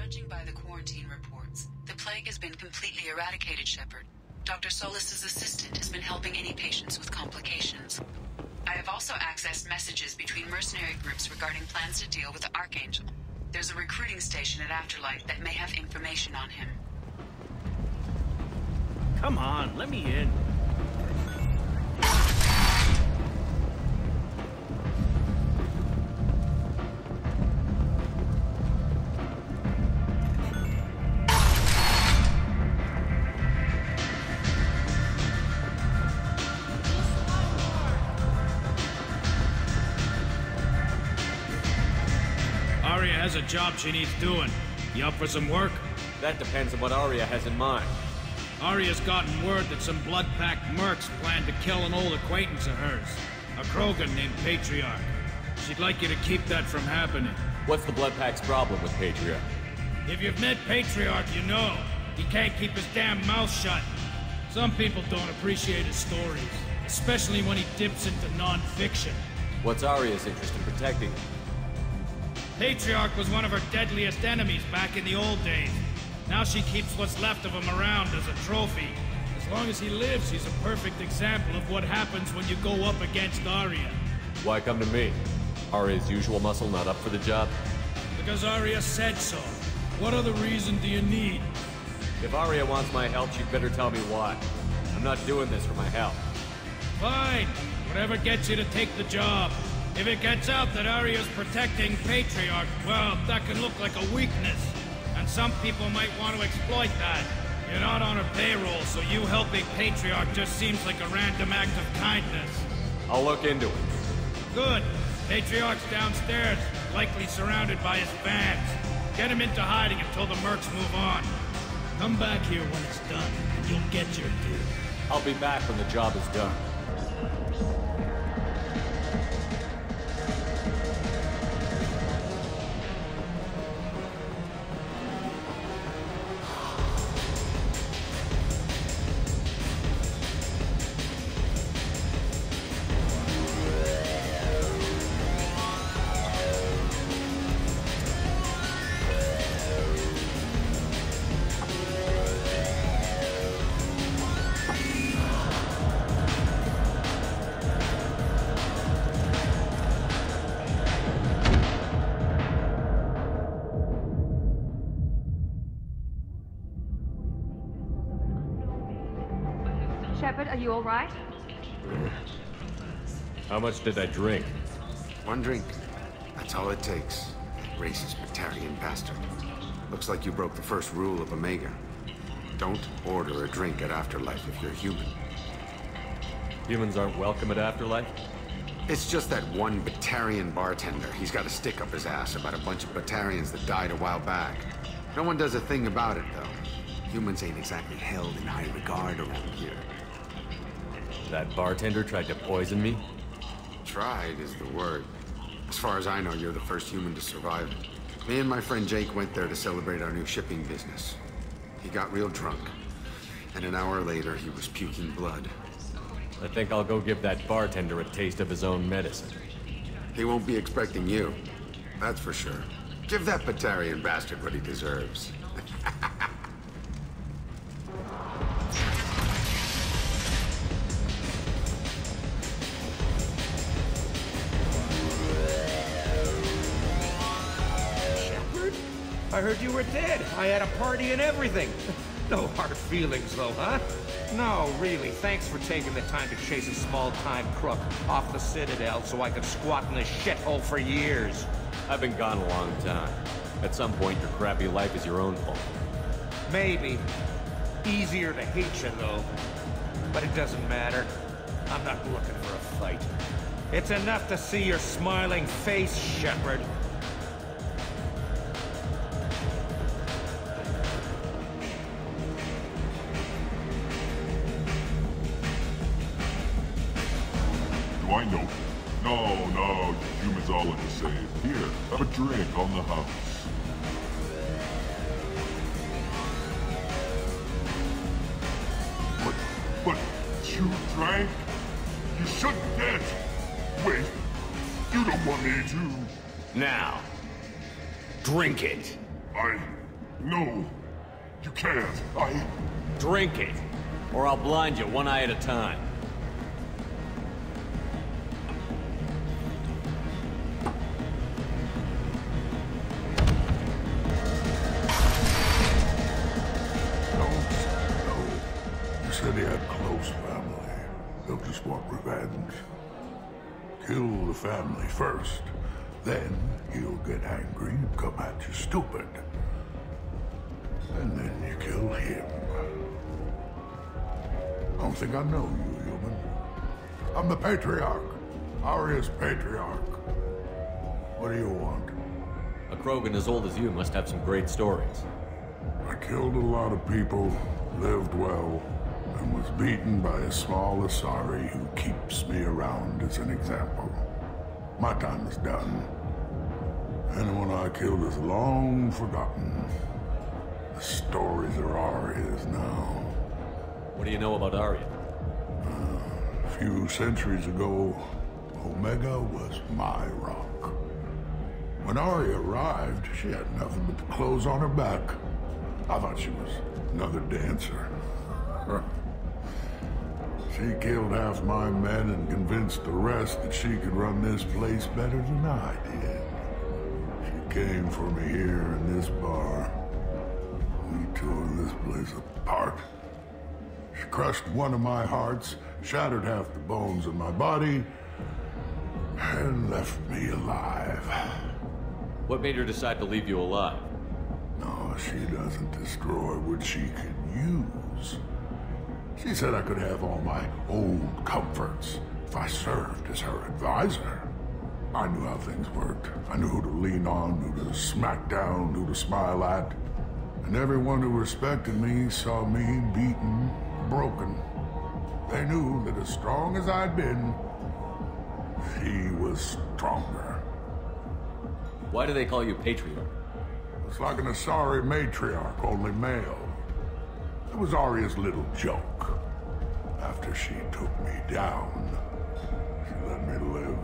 Judging by the quarantine reports, the plague has been completely eradicated, Shepard. Dr. Solis's assistant has been helping any patients with complications. I have also accessed messages between mercenary groups regarding plans to deal with the Arcangel. There's a recruiting station at Afterlife that may have information on him. Come on, let me in. Aria has a job she needs doing. You up for some work? That depends on what Aria has in mind. Aria's gotten word that some blood-packed mercs plan to kill an old acquaintance of hers. A Krogan named Patriarch. She'd like you to keep that from happening. What's the Bloodpack's problem with Patriarch? If you've met Patriarch, you know. He can't keep his damn mouth shut. Some people don't appreciate his stories, especially when he dips into non-fiction. What's Aria's interest in protecting him? Patriarch was one of her deadliest enemies back in the old days. Now she keeps what's left of him around as a trophy. As long as he lives, he's a perfect example of what happens when you go up against Aria. Why come to me? Aria's usual muscle not up for the job? Because Aria said so. What other reason do you need? If Aria wants my help, she'd better tell me why. I'm not doing this for my help. Fine. Whatever gets you to take the job. If it gets out that Aria's protecting Patriarch, well, that can look like a weakness. And some people might want to exploit that. You're not on her payroll, so you helping Patriarch just seems like a random act of kindness. I'll look into it. Good. Patriarch's downstairs, likely surrounded by his fans. Get him into hiding until the mercs move on. Come back here when it's done, and you'll get your due. I'll be back when the job is done. Shepard, are you all right? How much did I drink? One drink. That's all it takes. Racist Batarian bastard. Looks like you broke the first rule of Omega. Don't order a drink at Afterlife if you're human. Humans aren't welcome at Afterlife? It's just that one Batarian bartender. He's got a stick up his ass about a bunch of Batarians that died a while back. No one does a thing about it, though. Humans ain't exactly held in high regard around here. That bartender tried to poison me? Tried is the word. As far as I know, you're the first human to survive it. Me and my friend Jake went there to celebrate our new shipping business. He got real drunk, and an hour later he was puking blood. I think I'll go give that bartender a taste of his own medicine. He won't be expecting you. That's for sure. Give that Batarian bastard what he deserves. I heard you were dead. I had a party and everything. No hard feelings, though, huh? No, really. Thanks for taking the time to chase a small-time crook off the Citadel so I could squat in this shithole for years. I've been gone a long time. At some point, your crappy life is your own fault. Maybe. Easier to hate you, though. But it doesn't matter. I'm not looking for a fight. It's enough to see your smiling face, Shepard. Do I know? No, you humans all look the same. Here, have a drink on the house. But you drank? You shouldn't get. Wait, you don't want me to. Now, drink it. I No, you can't. Drink it, or I'll blind you one eye at a time. Said he had close family. They'll just want revenge. Kill the family first. Then he'll get angry and come at you stupid. And then you kill him. I don't think I know you, human. I'm the Patriarch. Aria's Patriarch. What do you want? A Krogan as old as you must have some great stories. I killed a lot of people, lived well, and was beaten by a small Asari who keeps me around as an example. My time is done. Anyone I killed is long forgotten. The stories are Aria's now. What do you know about Aria? A few centuries ago, Omega was my rock. When Aria arrived, she had nothing but the clothes on her back. I thought she was another dancer. She killed half my men and convinced the rest that she could run this place better than I did. She came for me here in this bar. We tore this place apart. She crushed one of my hearts, shattered half the bones in my body, and left me alive. What made her decide to leave you alive? No, she doesn't destroy what she can use. She said I could have all my old comforts if I served as her advisor. I knew how things worked. I knew who to lean on, who to smack down, who to smile at. And everyone who respected me saw me beaten, broken. They knew that as strong as I'd been, she was stronger. Why do they call you Patriarch? It's like an Asari matriarch, only male. It was Aria's little joke. After she took me down, she let me live.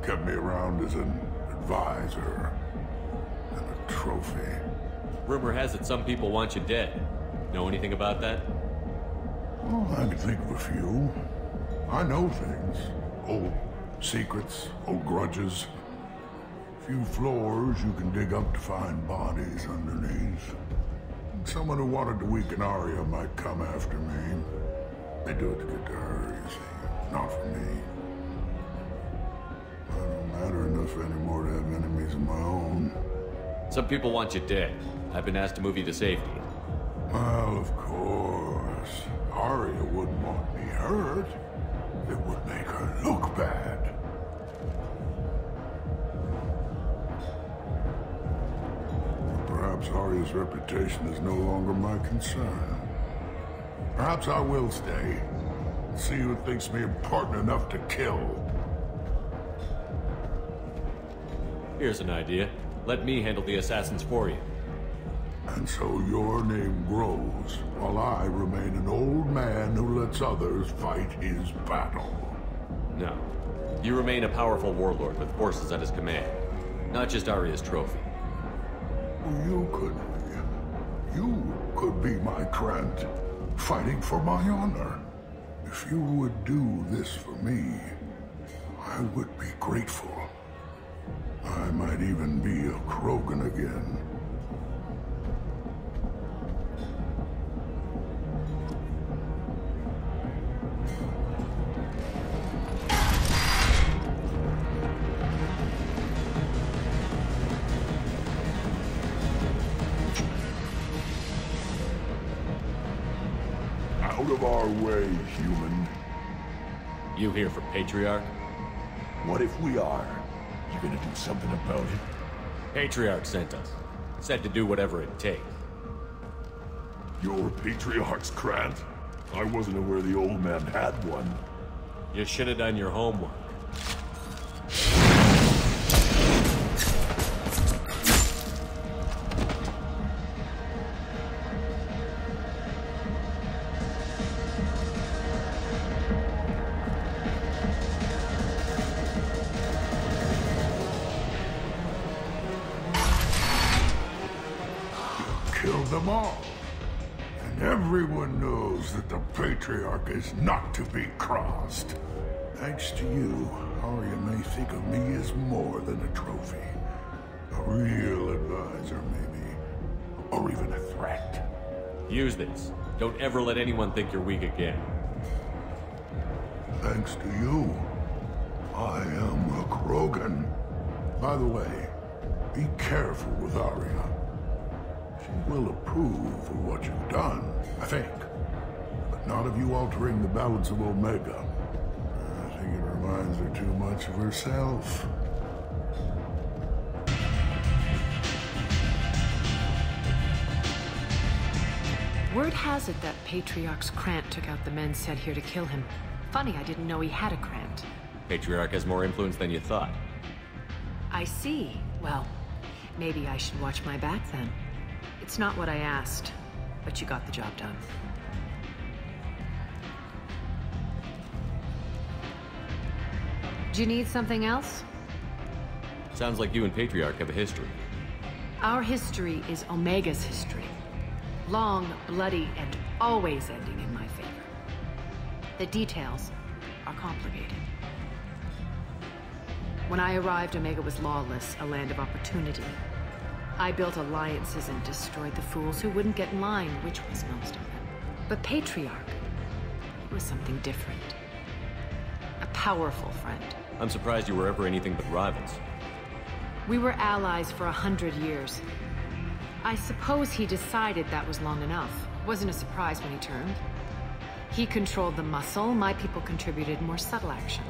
Kept me around as an advisor and a trophy. Rumor has it some people want you dead. Know anything about that? Well, I can think of a few. I know things. Old secrets, old grudges. Few floors you can dig up to find bodies underneath. Someone who wanted to weaken Aria might come after me. They do it to get to her, you see. Not for me. I don't matter enough anymore to have enemies of my own. Some people want you dead. I've been asked to move you to safety. Well, of course. Aria wouldn't want me hurt. It would make her look bad. Perhaps Aria's reputation is no longer my concern. Perhaps I will stay. See who thinks me important enough to kill. Here's an idea. Let me handle the assassins for you. And so your name grows, while I remain an old man who lets others fight his battle. No. You remain a powerful warlord with forces at his command. Not just Aria's trophy. You could be my Trent, fighting for my honor. If you would do this for me, I would be grateful. I might even be a Krogan again. Out of our way, human. You here for Patriarch? What if we are? You gonna do something about it? Patriarch sent us. Said to do whatever it takes. You're Patriarch's Krant? I wasn't aware the old man had one. You should have done your homework. killed them all. And everyone knows that the Patriarch is not to be crossed. Thanks to you, Arya may think of me as more than a trophy. A real advisor, maybe. Or even a threat. Use this. Don't ever let anyone think you're weak again. Thanks to you, I am a Krogan. By the way, be careful with Arya. She will approve of what you've done, I think. But not of you altering the balance of Omega. I think it reminds her too much of herself. Word has it that Patriarch's Krant took out the men sent here to kill him. Funny, I didn't know he had a Krant. Patriarch has more influence than you thought. I see. Well, maybe I should watch my back then. It's not what I asked, but you got the job done. Do you need something else? Sounds like you and Patriarch have a history. Our history is Omega's history. Long, bloody, and always ending in my favor. The details are complicated. When I arrived, Omega was lawless, a land of opportunity. I built alliances and destroyed the fools who wouldn't get in line, which was most of them. But Patriarch was something different. A powerful friend. I'm surprised you were ever anything but rivals. We were allies for 100 years. I suppose he decided that was long enough. Wasn't a surprise when he turned. He controlled the muscle, my people contributed more subtle action.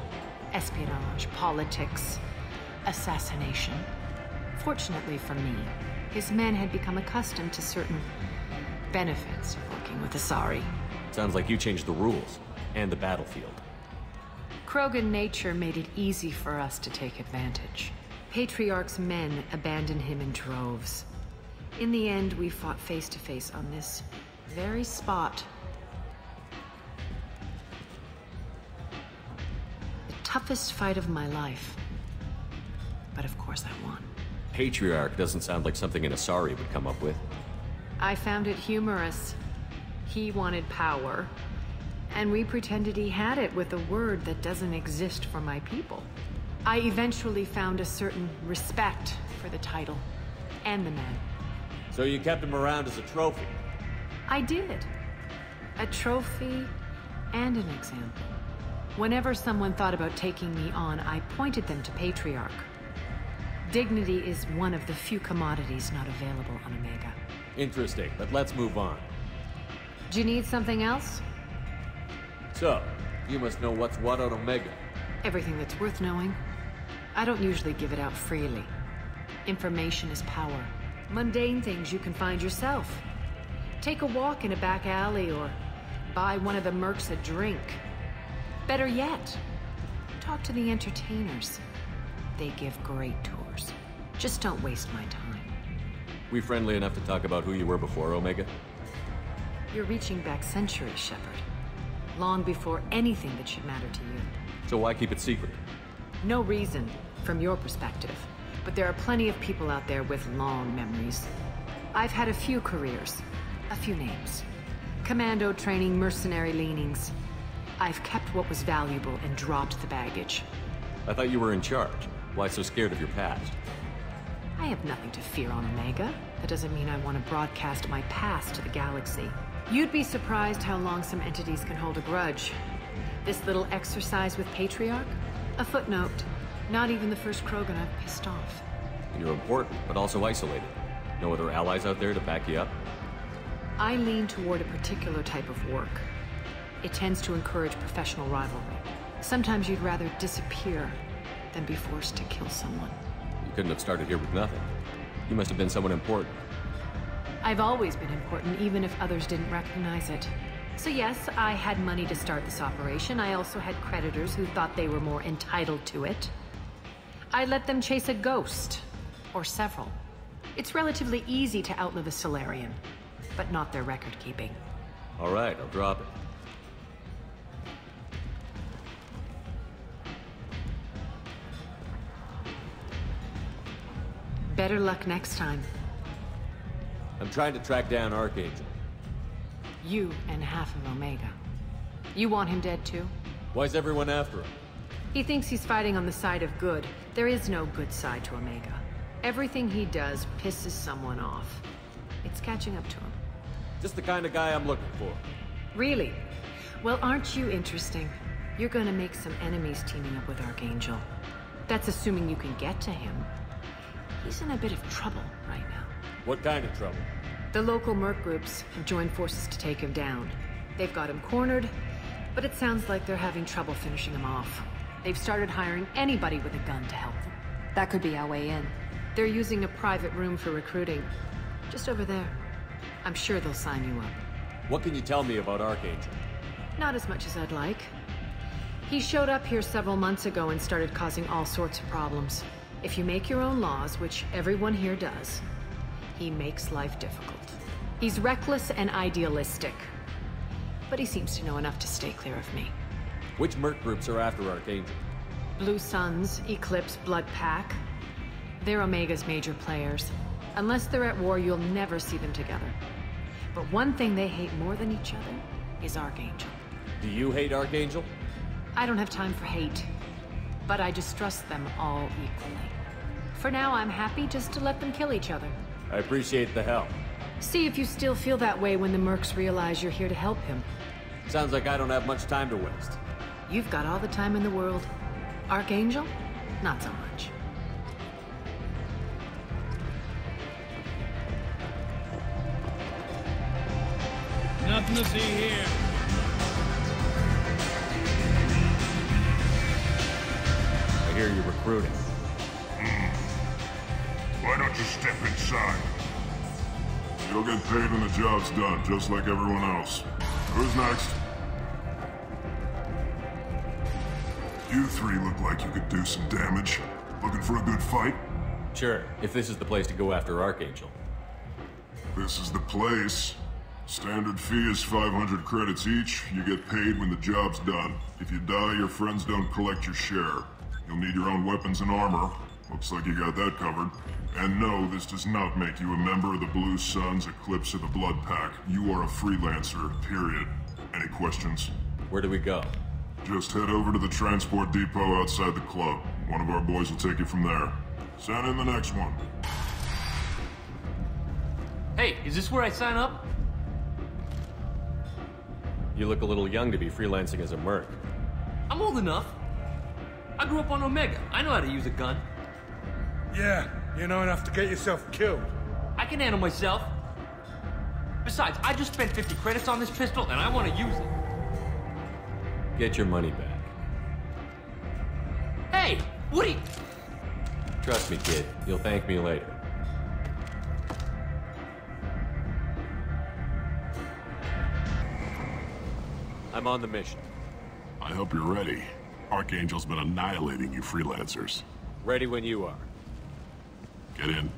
Espionage, politics, assassination. Fortunately for me, his men had become accustomed to certain benefits of working with Asari. Sounds like you changed the rules, and the battlefield. Krogan nature made it easy for us to take advantage. Patriarch's men abandoned him in droves. In the end, we fought face to face on this very spot. The toughest fight of my life. But of course I won. Patriarch doesn't sound like something an Asari would come up with. I found it humorous. He wanted power, and we pretended he had it with a word that doesn't exist for my people. I eventually found a certain respect for the title and the men. So you kept him around as a trophy? I did. A trophy and an example. Whenever someone thought about taking me on, I pointed them to Patriarch. Dignity is one of the few commodities not available on Omega. Interesting, but let's move on. Do you need something else? So, you must know what's what on Omega. Everything that's worth knowing. I don't usually give it out freely. Information is power. Mundane things you can find yourself. Take a walk in a back alley or buy one of the mercs a drink. Better yet, talk to the entertainers. They give great tours. Just don't waste my time. We friendly enough to talk about who you were before Omega? You're reaching back centuries, Shepard. Long before anything that should matter to you. So why keep it secret? No reason, from your perspective. But there are plenty of people out there with long memories. I've had a few careers, a few names. Commando training, mercenary leanings. I've kept what was valuable and dropped the baggage. I thought you were in charge. Why so scared of your past? I have nothing to fear on Omega. That doesn't mean I want to broadcast my past to the galaxy. You'd be surprised how long some entities can hold a grudge. This little exercise with Patriarch? A footnote. Not even the first Krogan I've pissed off. You're important, but also isolated. No other allies out there to back you up? I lean toward a particular type of work. It tends to encourage professional rivalry. Sometimes you'd rather disappear than be forced to kill someone. You couldn't have started here with nothing. You must have been someone important. I've always been important, even if others didn't recognize it. So yes, I had money to start this operation. I also had creditors who thought they were more entitled to it. I let them chase a ghost, or several. It's relatively easy to outlive a Solarian, but not their record-keeping. All right, I'll drop it. Better luck next time. I'm trying to track down Arcangel. You and half of Omega. You want him dead too? Why's everyone after him? He thinks he's fighting on the side of good. There is no good side to Omega. Everything he does pisses someone off. It's catching up to him. Just the kind of guy I'm looking for. Really? Well, aren't you interesting? You're gonna make some enemies teaming up with Arcangel. That's assuming you can get to him. He's in a bit of trouble right now. What kind of trouble? The local merc groups have joined forces to take him down. They've got him cornered, but it sounds like they're having trouble finishing him off. They've started hiring anybody with a gun to help them. That could be our way in. They're using a private room for recruiting. Just over there. I'm sure they'll sign you up. What can you tell me about Arcangel? Not as much as I'd like. He showed up here several months ago and started causing all sorts of problems. If you make your own laws, which everyone here does, he makes life difficult. He's reckless and idealistic. But he seems to know enough to stay clear of me. Which merc groups are after Arcangel? Blue Suns, Eclipse, Blood Pack. They're Omega's major players. Unless they're at war, you'll never see them together. But one thing they hate more than each other is Arcangel. Do you hate Arcangel? I don't have time for hate. But I distrust them all equally. For now, I'm happy just to let them kill each other. I appreciate the help. See if you still feel that way when the mercs realize you're here to help him. Sounds like I don't have much time to waste. You've got all the time in the world. Arcangel? Not so much. Nothing to see here. I hear you're recruiting. Why don't you step inside? You'll get paid when the job's done, just like everyone else. Who's next? You three look like you could do some damage. Looking for a good fight? Sure, if this is the place to go after Arcangel. This is the place. Standard fee is 500 credits each. You get paid when the job's done. If you die, your friends don't collect your share. You'll need your own weapons and armor. Looks like you got that covered. And no, this does not make you a member of the Blue Suns, Eclipse, or the Blood Pack. You are a freelancer, period. Any questions? Where do we go? Just head over to the transport depot outside the club. One of our boys will take you from there. Send in the next one. Hey, is this where I sign up? You look a little young to be freelancing as a merc. I'm old enough. I grew up on Omega. I know how to use a gun. Yeah, you know enough to get yourself killed. I can handle myself. Besides, I just spent 50 credits on this pistol, and I want to use it. Get your money back. Hey, Woody! Trust me, kid. You'll thank me later. I'm on the mission. I hope you're ready. Arcangel's been annihilating you freelancers. Ready when you are. Get in.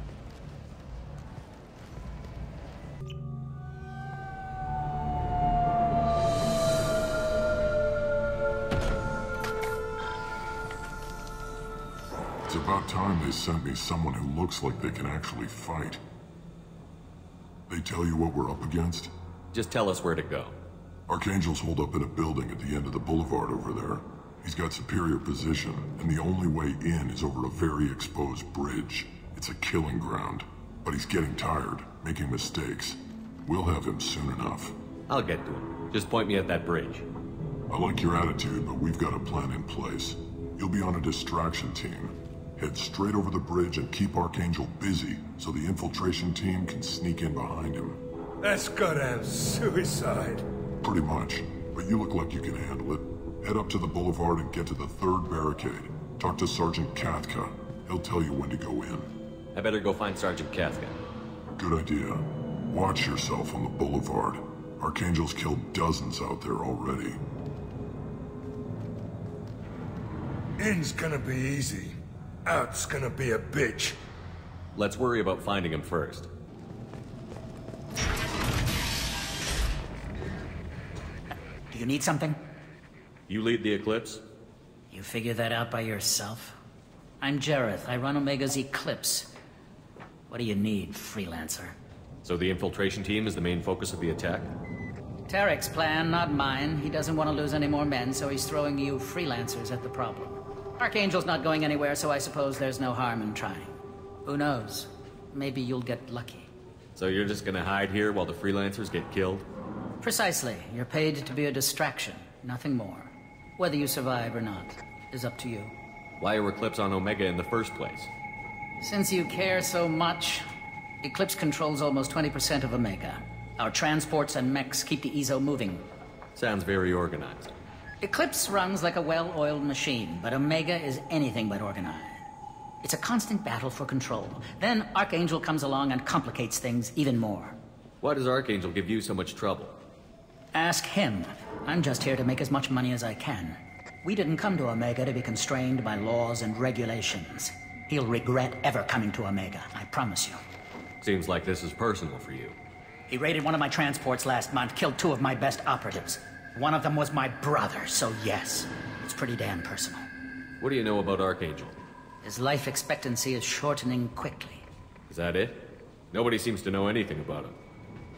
It's about time they sent me someone who looks like they can actually fight. They tell you what we're up against? Just tell us where to go. Arcangel's holed up in a building at the end of the boulevard over there. He's got superior position, and the only way in is over a very exposed bridge. It's a killing ground. But he's getting tired, making mistakes. We'll have him soon enough. I'll get to him. Just point me at that bridge. I like your attitude, but we've got a plan in place. You'll be on a distraction team. Head straight over the bridge and keep Arcangel busy, so the infiltration team can sneak in behind him. That's goddamn suicide. Pretty much, but you look like you can handle it. Head up to the boulevard and get to the third barricade. Talk to Sergeant Kathka. He'll tell you when to go in. I better go find Sergeant Kathka. Good idea. Watch yourself on the boulevard. Arcangel's killed dozens out there already. In's gonna be easy. Out's gonna be a bitch. Let's worry about finding him first. Do you need something? You lead the Eclipse? You figure that out by yourself? I'm Jareth. I run Omega's Eclipse. What do you need, freelancer? So the infiltration team is the main focus of the attack? Tarek's plan, not mine. He doesn't want to lose any more men, so he's throwing you freelancers at the problem. Arcangel's not going anywhere, so I suppose there's no harm in trying. Who knows? Maybe you'll get lucky. So you're just gonna hide here while the freelancers get killed? Precisely. You're paid to be a distraction, nothing more. Whether you survive or not is up to you. Why are Eclipse on Omega in the first place? Since you care so much, Eclipse controls almost 20% of Omega. Our transports and mechs keep the EZO moving. Sounds very organized. Eclipse runs like a well-oiled machine, but Omega is anything but organized. It's a constant battle for control. Then Arcangel comes along and complicates things even more. Why does Arcangel give you so much trouble? Ask him. I'm just here to make as much money as I can. We didn't come to Omega to be constrained by laws and regulations. He'll regret ever coming to Omega, I promise you. Seems like this is personal for you. He raided one of my transports last month, killed 2 of my best operatives. One of them was my brother, so yes, it's pretty damn personal. What do you know about Arcangel? His life expectancy is shortening quickly. Is that it? Nobody seems to know anything about him.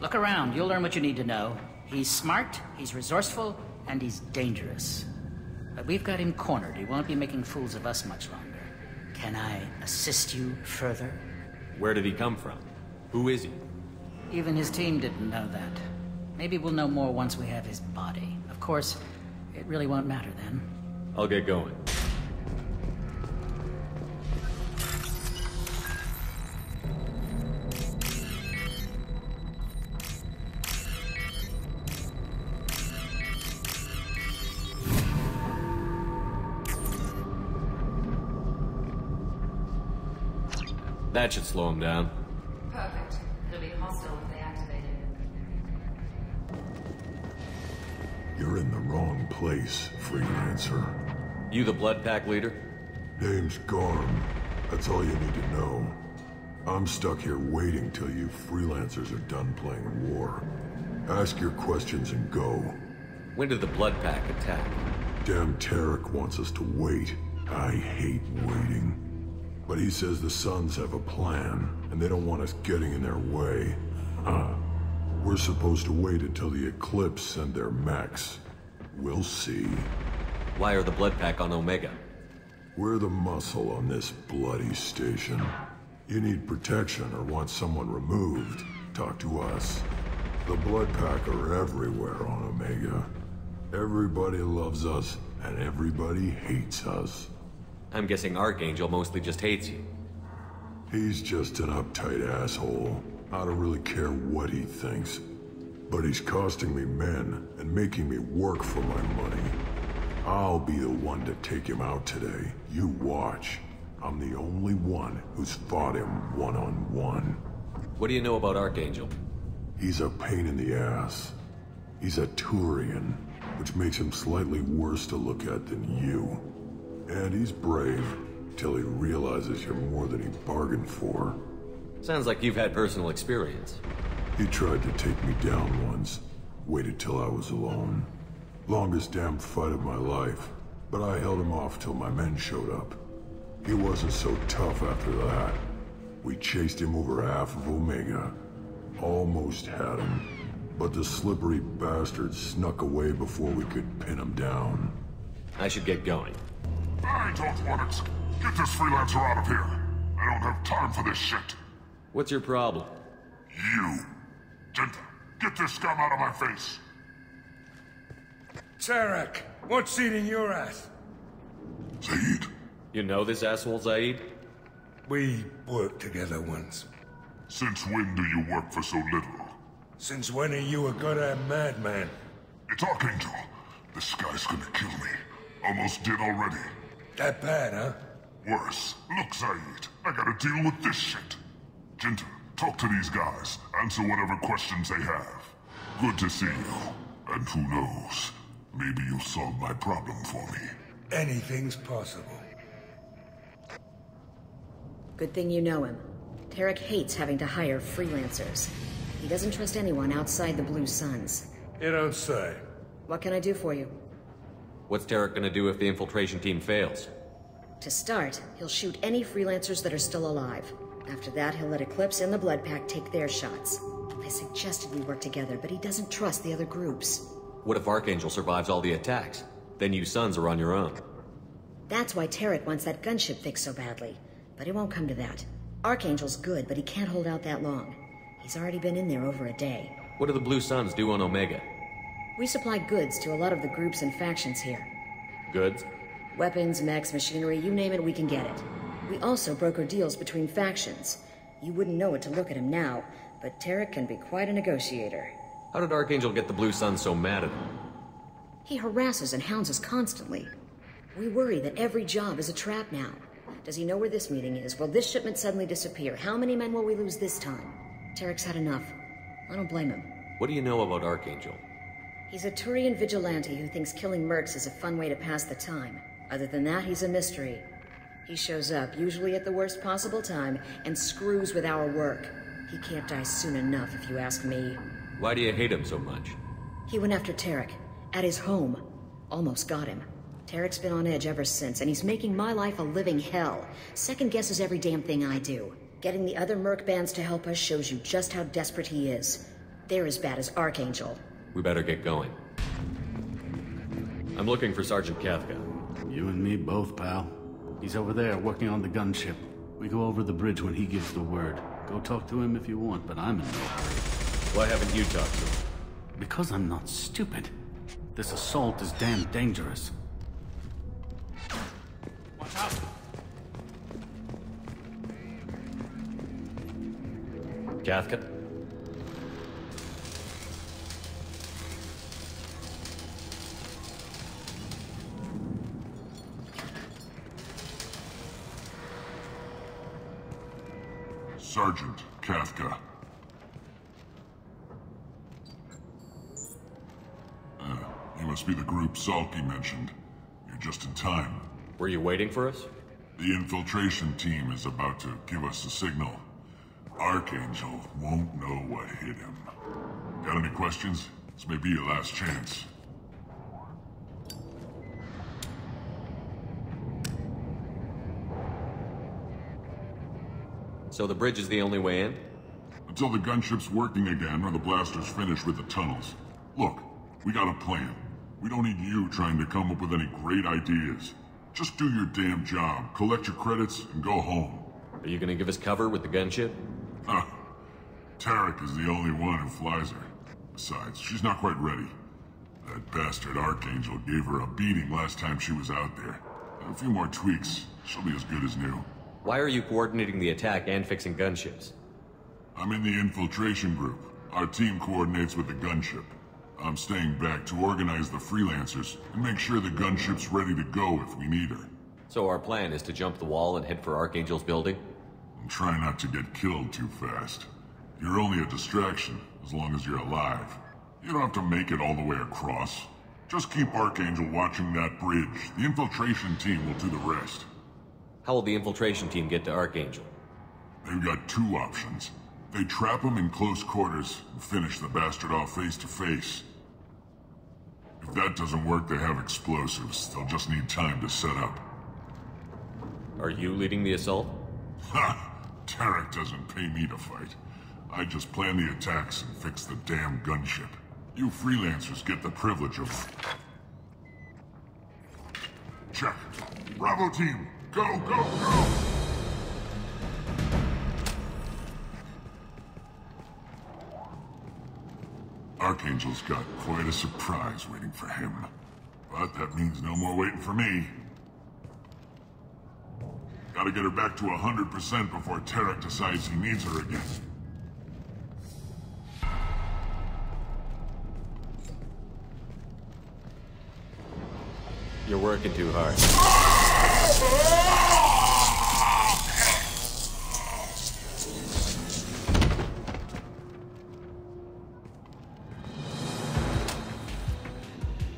Look around, you'll learn what you need to know. He's smart, he's resourceful, and he's dangerous. But we've got him cornered. He won't be making fools of us much longer. Can I assist you further? Where did he come from? Who is he? Even his team didn't know that. Maybe we'll know more once we have his body. Of course, it really won't matter then. I'll get going. That should slow him down. Perfect. It'll be hostile if they activate it. You're in the wrong place, freelancer. You the Blood Pack leader? Name's Garm. That's all you need to know. I'm stuck here waiting till you freelancers are done playing war. Ask your questions and go. When did the Blood Pack attack? Damn Tarek wants us to wait. I hate waiting. But he says the Sons have a plan, and they don't want us getting in their way. We're supposed to wait until the Eclipse send their mechs. We'll see. Why are the Blood Pack on Omega? We're the muscle on this bloody station. You need protection or want someone removed, talk to us. The Blood Pack are everywhere on Omega. Everybody loves us, and everybody hates us. I'm guessing Arcangel mostly just hates you. He's just an uptight asshole. I don't really care what he thinks. But he's costing me men and making me work for my money. I'll be the one to take him out today. You watch. I'm the only one who's fought him one-on-one. What do you know about Arcangel? He's a pain in the ass. He's a Turian, which makes him slightly worse to look at than you. And he's brave, till he realizes you're more than he bargained for. Sounds like you've had personal experience. He tried to take me down once. Waited till I was alone. Longest damn fight of my life. But I held him off till my men showed up. He wasn't so tough after that. We chased him over half of Omega. Almost had him. But the slippery bastard snuck away before we could pin him down. I should get going. I don't want it. Get this freelancer out of here. I don't have time for this shit. What's your problem? You. Genta, get this scum out of my face. Tarek, what's eating your ass? Zaid. You know this asshole, Zaid? We worked together once. Since when do you work for so little? Since when are you a goddamn madman? It's Arcangel. This guy's gonna kill me. Almost did already. That bad, huh? Worse. Look, Zaid, I gotta deal with this shit. Genta, talk to these guys. Answer whatever questions they have. Good to see you. And who knows, maybe you'll solve my problem for me. Anything's possible. Good thing you know him. Tarek hates having to hire freelancers. He doesn't trust anyone outside the Blue Suns. You don't say. What can I do for you? What's Tarek gonna do if the infiltration team fails? To start, he'll shoot any freelancers that are still alive. After that, he'll let Eclipse and the Blood Pack take their shots. I suggested we work together, but he doesn't trust the other groups. What if Arcangel survives all the attacks? Then you sons are on your own. That's why Tarek wants that gunship fixed so badly. But it won't come to that. Arcangel's good, but he can't hold out that long. He's already been in there over a day. What do the Blue Suns do on Omega? We supply goods to a lot of the groups and factions here. Goods? Weapons, mechs, machinery, you name it, we can get it. We also broker deals between factions. You wouldn't know it to look at him now, but Tarek can be quite a negotiator. How did Arcangel get the Blue Suns so mad at him? He harasses and hounds us constantly. We worry that every job is a trap now. Does he know where this meeting is? Will this shipment suddenly disappear? How many men will we lose this time? Tarek's had enough. I don't blame him. What do you know about Arcangel? He's a Turian vigilante who thinks killing mercs is a fun way to pass the time. Other than that, he's a mystery. He shows up, usually at the worst possible time, and screws with our work. He can't die soon enough, if you ask me. Why do you hate him so much? He went after Tarek. At his home. Almost got him. Tarek's been on edge ever since, and he's making my life a living hell. Second guesses every damn thing I do. Getting the other merc bands to help us shows you just how desperate he is. They're as bad as Arcangel. We better get going. I'm looking for Sergeant Kafka. You and me both, pal. He's over there working on the gunship. We go over the bridge when he gives the word. Go talk to him if you want, but I'm in no hurry. Why haven't you talked to him? Because I'm not stupid. This assault is damn dangerous. Watch out! Kafka? Sergeant Kafka. You must be the group Salky mentioned. You're just in time. Were you waiting for us? The infiltration team is about to give us a signal. Arcangel won't know what hit him. Got any questions? This may be your last chance. So the bridge is the only way in? Until the gunship's working again or the blasters finish with the tunnels. Look, we got a plan. We don't need you trying to come up with any great ideas. Just do your damn job, collect your credits, and go home. Are you gonna give us cover with the gunship? Tarek is the only one who flies her. Besides, she's not quite ready. That bastard Arcangel gave her a beating last time she was out there. A few more tweaks, she'll be as good as new. Why are you coordinating the attack and fixing gunships? I'm in the infiltration group. Our team coordinates with the gunship. I'm staying back to organize the freelancers and make sure the gunship's ready to go if we need her. So our plan is to jump the wall and head for Arcangel's building? And try not to get killed too fast. You're only a distraction, as long as you're alive. You don't have to make it all the way across. Just keep Arcangel watching that bridge. The infiltration team will do the rest. How will the infiltration team get to Arcangel? They've got two options. They trap him in close quarters and finish the bastard off face to face. If that doesn't work, they have explosives. They'll just need time to set up. Are you leading the assault? Ha! Tarek doesn't pay me to fight. I just plan the attacks and fix the damn gunship. You freelancers get the privilege of... Check. Bravo team! Go, go, go! Arcangel's got quite a surprise waiting for him. But that means no more waiting for me. Gotta get her back to 100% before Tarek decides he needs her again. You're working too hard.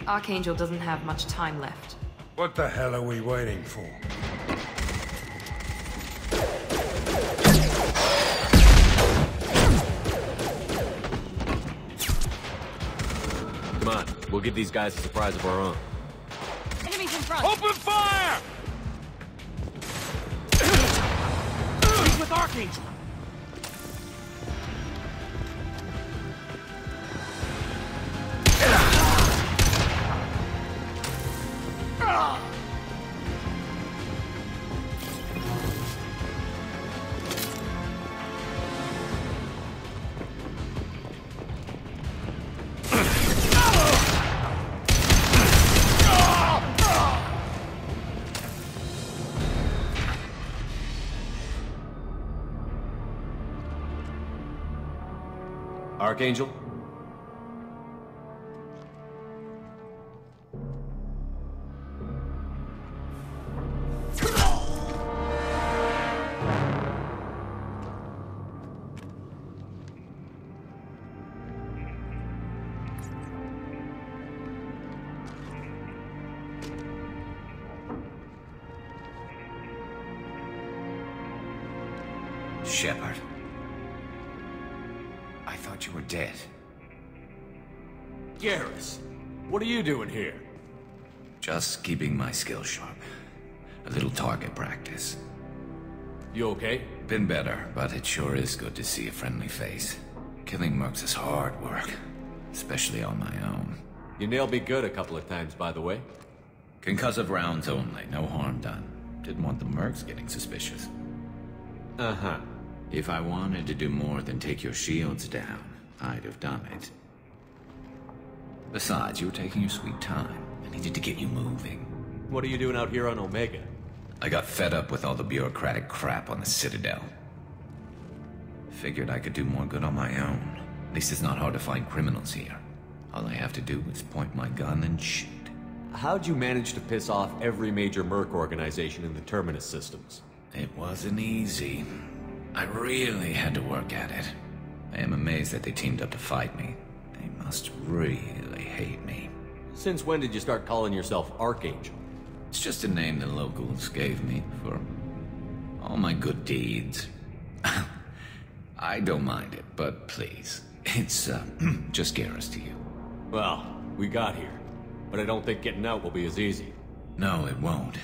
Arcangel doesn't have much time left. What the hell are we waiting for? Come on, we'll give these guys a surprise of our own. Enemies in front! Open fire! He's with Arcangel! Arcangel? Shepard. I thought you were dead. Garrus, what are you doing here? Just keeping my skills sharp. A little target practice. You okay? Been better, but it sure is good to see a friendly face. Killing mercs is hard work, especially on my own. You nailed me good a couple of times, by the way. Concussive rounds only, no harm done. Didn't want the mercs getting suspicious. Uh-huh. If I wanted to do more than take your shields down, I'd have done it. Besides, you were taking your sweet time. I needed to get you moving. What are you doing out here on Omega? I got fed up with all the bureaucratic crap on the Citadel. Figured I could do more good on my own. At least it's not hard to find criminals here. All I have to do is point my gun and shoot. How'd you manage to piss off every major merc organization in the Terminus systems? It wasn't easy. I really had to work at it. I am amazed that they teamed up to fight me. They must really hate me. Since when did you start calling yourself Arcangel? It's just a name the locals gave me for all my good deeds. I don't mind it, but please, it's just Garrus to you. Well, we got here, but I don't think getting out will be as easy. No, it won't.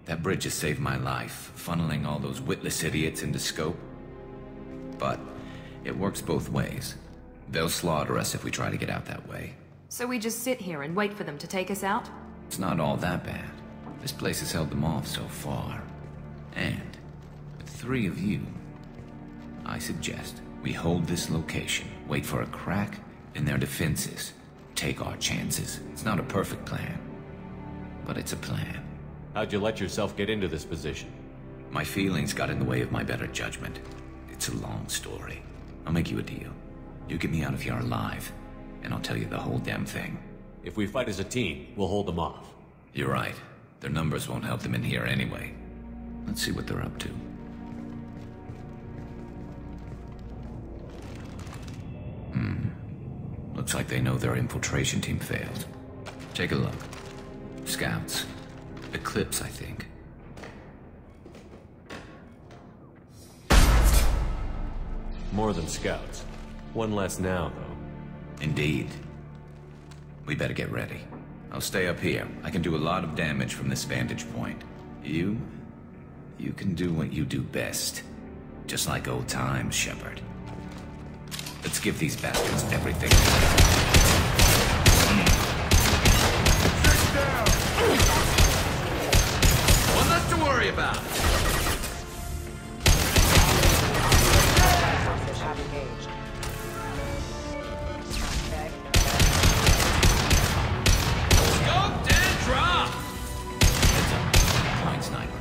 That bridge has saved my life, funneling all those witless idiots into scope. But it works both ways. They'll slaughter us if we try to get out that way. So we just sit here and wait for them to take us out? It's not all that bad. This place has held them off so far. And with 3 of you, I suggest we hold this location, wait for a crack in their defenses, take our chances. It's not a perfect plan, but it's a plan. How'd you let yourself get into this position? My feelings got in the way of my better judgment. It's a long story. I'll make you a deal. You get me out of here alive, and I'll tell you the whole damn thing. If we fight as a team, we'll hold them off. You're right. Their numbers won't help them in here anyway. Let's see what they're up to. Looks like they know their infiltration team failed. Take a look. Scouts. Eclipse, I think. More than scouts. One less now, though. Indeed. We better get ready. I'll stay up here. I can do a lot of damage from this vantage point. You can do what you do best. Just like old times, Shepard. Let's give these bastards everything. One less to worry about. Scoped and dropped. Heads up. Blind snipers.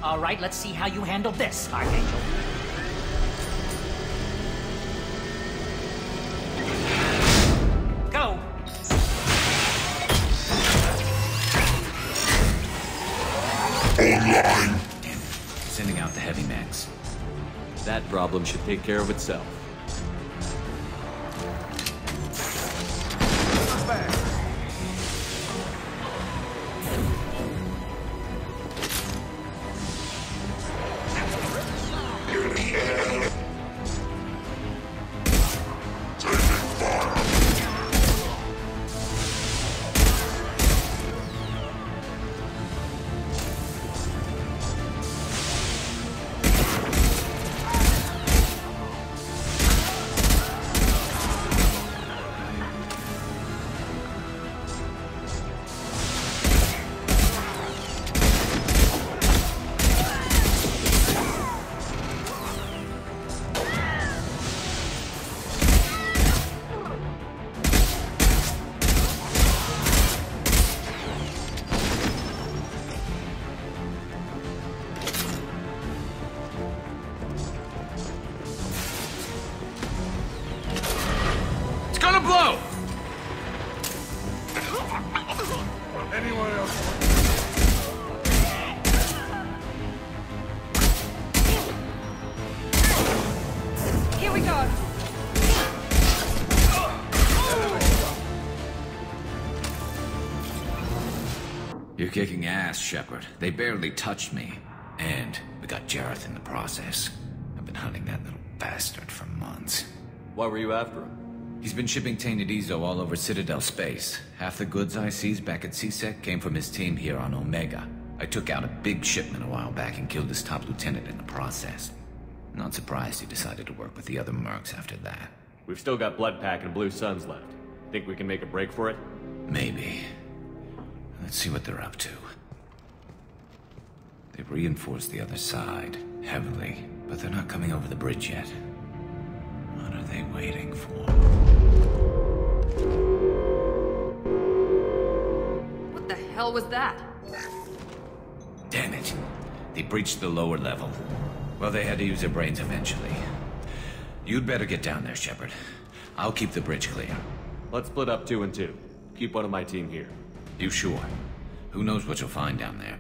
All right, let's see how you handle this, Arcangel. Go! Online! Sending out the heavy mechs. That problem should take care of itself. Anyone else? Here we go. You're kicking ass, Shepard. They barely touched me. And we got Jareth in the process. I've been hunting that little bastard for months. Why were you after him? He's been shipping tainted Ezo all over Citadel space. Half the goods I seized back at CSEC came from his team here on Omega. I took out a big shipment a while back and killed his top lieutenant in the process. Not surprised he decided to work with the other mercs after that. We've still got Bloodpack and Blue Suns left. Think we can make a break for it? Maybe. Let's see what they're up to. They've reinforced the other side, heavily, but they're not coming over the bridge yet. What are they waiting for? What the hell was that? Damn it. They breached the lower level. Well, they had to use their brains eventually. You'd better get down there, Shepard. I'll keep the bridge clear. Let's split up 2 and 2. Keep one of my team here. You sure? Who knows what you'll find down there?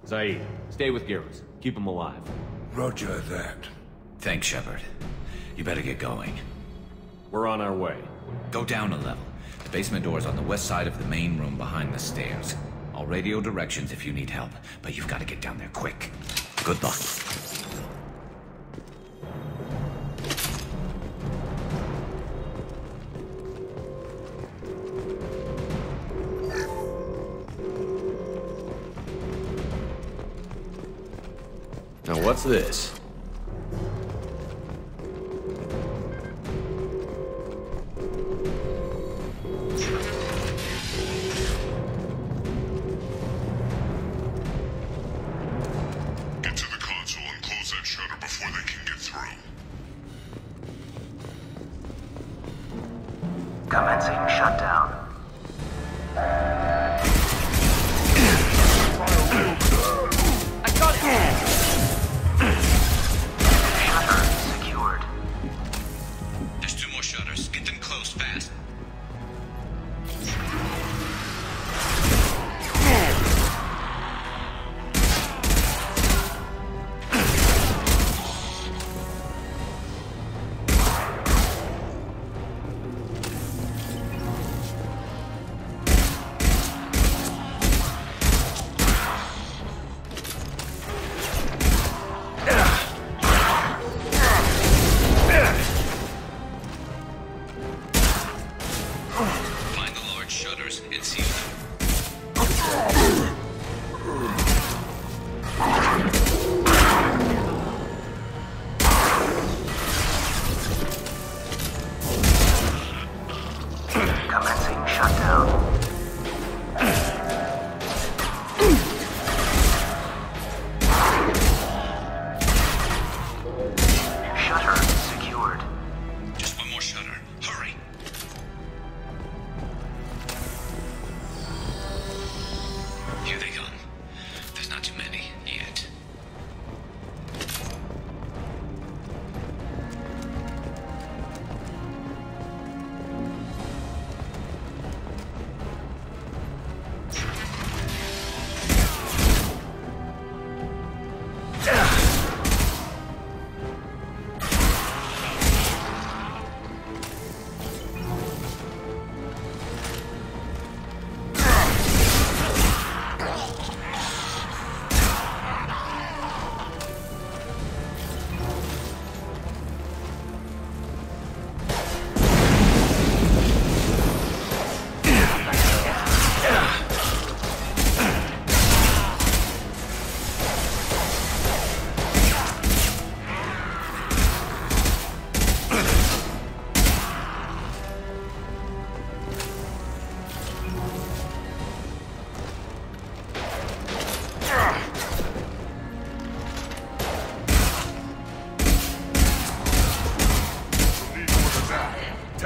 Zaid, stay with Gyros. Keep him alive. Roger that. Thanks, Shepard. You better get going. We're on our way. Go down a level. The basement door's on the west side of the main room behind the stairs. I'll radio directions if you need help, but you've got to get down there quick. Good luck. Now what's this? Get to the console and close that shutter before they can get through. Commencing shutdown. I got it!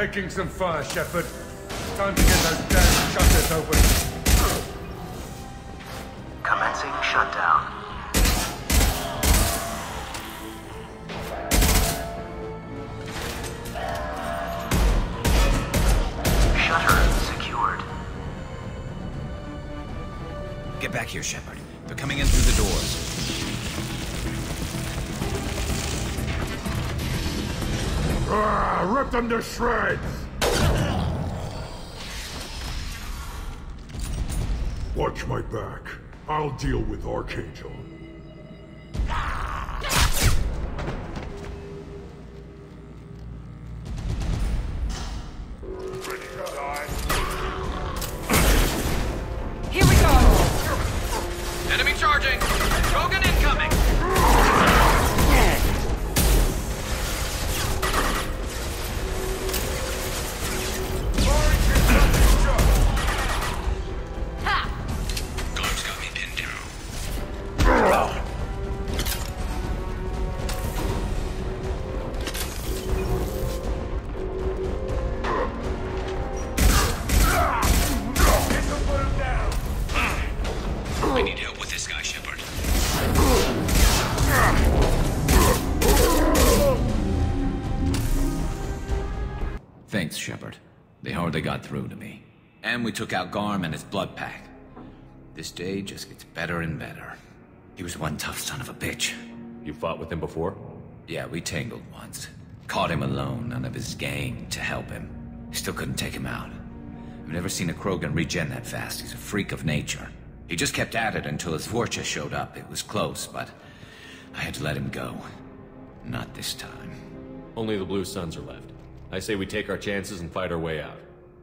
taking some fire, Shepard. Time to get those damn shutters open. Commencing shutdown. Shutter secured. Get back here, Shepard. They're coming in through the doors. Rip them to shreds! Watch my back. I'll deal with Arcangel. Here we go! Enemy charging! Krogan incoming! Guards got me pinned down. I need help with this guy, Shepard. Thanks, Shepard. They hardly got through to me. And we took out Garm and his blood pack. This day just gets better and better. He was one tough son of a bitch. You fought with him before? Yeah, we tangled once. Caught him alone, none of his gang to help him. Still couldn't take him out. I've never seen a Krogan regen that fast. He's a freak of nature. He just kept at it until his Vorcha showed up. It was close, but I had to let him go. Not this time. Only the Blue Suns are left. I say we take our chances and fight our way out.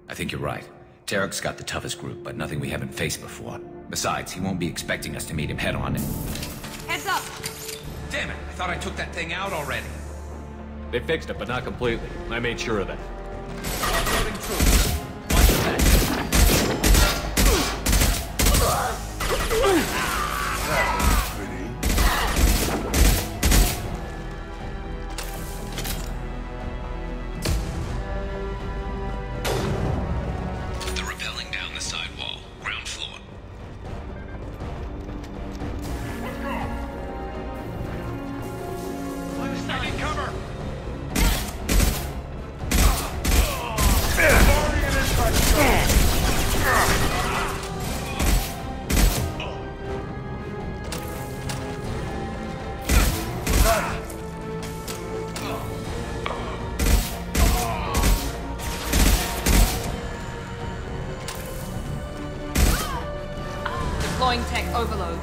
I think you're right. Tarek's got the toughest group, but nothing we haven't faced before. Besides, he won't be expecting us to meet him head-on. Heads up! Damn it! I thought I took that thing out already. They fixed it, but not completely. I made sure of that. Offloading troops. Watch your back. They're rappelling down the side wall. Ground floor. Taking cover! Deploying tech overload.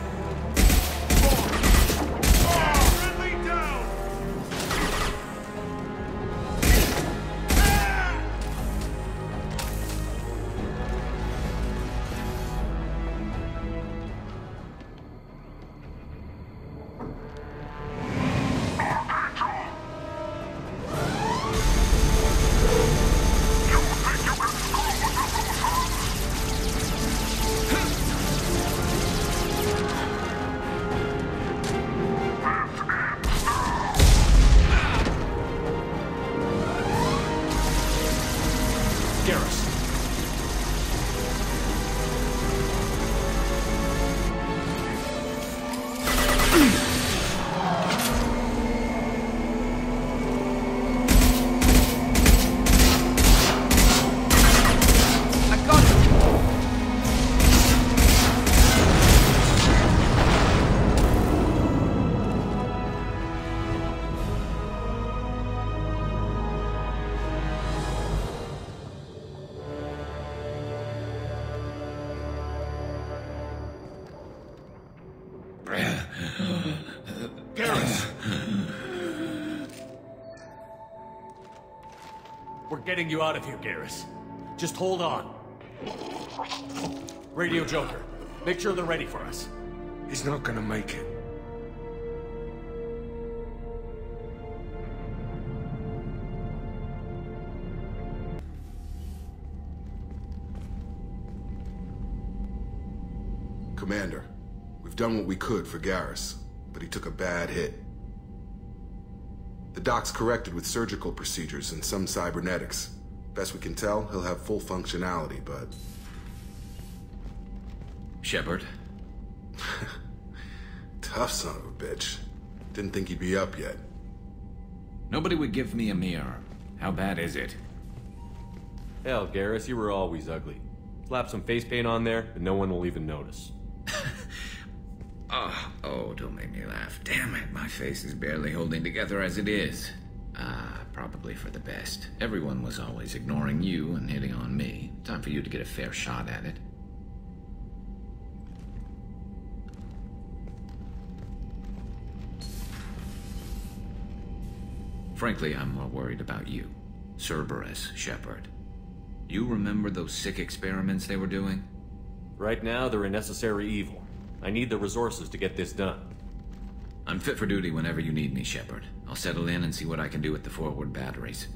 We're getting you out of here, Garrus. Just hold on. Radio Joker, make sure they're ready for us. He's not gonna make it. Commander, we've done what we could for Garrus, but he took a bad hit. The doc's corrected with surgical procedures and some cybernetics, Best we can tell, he'll have full functionality, but... Shepard? Tough son of a bitch. Didn't think he'd be up yet. Nobody would give me a mirror. How bad is it? Hell, Garrus, you were always ugly. Slap some face paint on there, and no one will even notice. Oh, don't make me laugh. Damn it, my face is barely holding together as it is. Probably for the best. Everyone was always ignoring you and hitting on me. Time for you to get a fair shot at it. Frankly, I'm more worried about you. Cerberus, Shepard. You remember those sick experiments they were doing? Right now, they're a necessary evil. I need the resources to get this done. I'm fit for duty whenever you need me, Shepard. I'll settle in and see what I can do with the forward batteries.